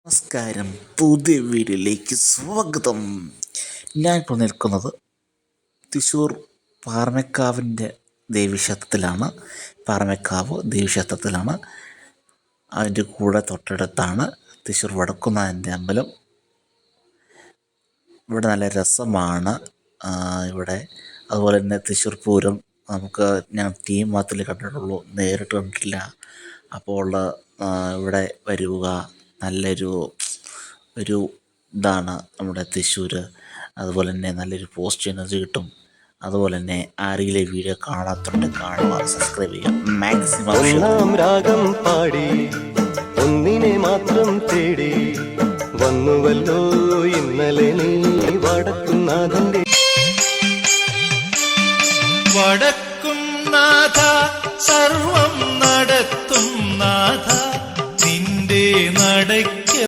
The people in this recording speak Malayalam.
നമസ്കാരം, പുതിയ വീഡിയോയിലേക്ക് സ്വാഗതം. ഞാനിപ്പോൾ നിൽക്കുന്നത് തൃശ്ശൂർ പാറമേക്കാവിൻ്റെ ദേവീക്ഷേത്രത്തിലാണ്. പാറമേക്കാവ് ദേവീക്ഷേത്രത്തിലാണ്. അതിൻ്റെ കൂടെ തൊട്ടടുത്താണ് തൃശ്ശൂർ വടക്കുന്നാഥൻ്റെ അമ്പലം. ഇവിടെ നല്ല രസമാണ്. ഇവിടെ അതുപോലെ തന്നെ തൃശ്ശൂർ പൂരം ഞാൻ ടി വി മാത്രമേ കണ്ടിട്ടുള്ളൂ, നേരിട്ട് കണ്ടിട്ടില്ല. അപ്പോൾ ഇവിടെ വരിക നല്ലൊരു ഇതാണ് നമ്മുടെ തൃശ്ശൂർ. അതുപോലെ തന്നെ നല്ലൊരു പോസിറ്റീവ് എനർജി കിട്ടും. അതുപോലെ തന്നെ ആരെങ്കിലും വീഡിയോ കാണാത്തുണ്ട്, കാണുക, സബ്സ്ക്രൈബ് ചെയ്യുക, മാക്സിമം രാഗം പാടി ഒന്നിനെ മാത്രം തേടി വന്നുവല്ലോ ഇന്നലെ നീ വടക്കുന്നാഥന്റെ വടക്കുംനാഥ സർവം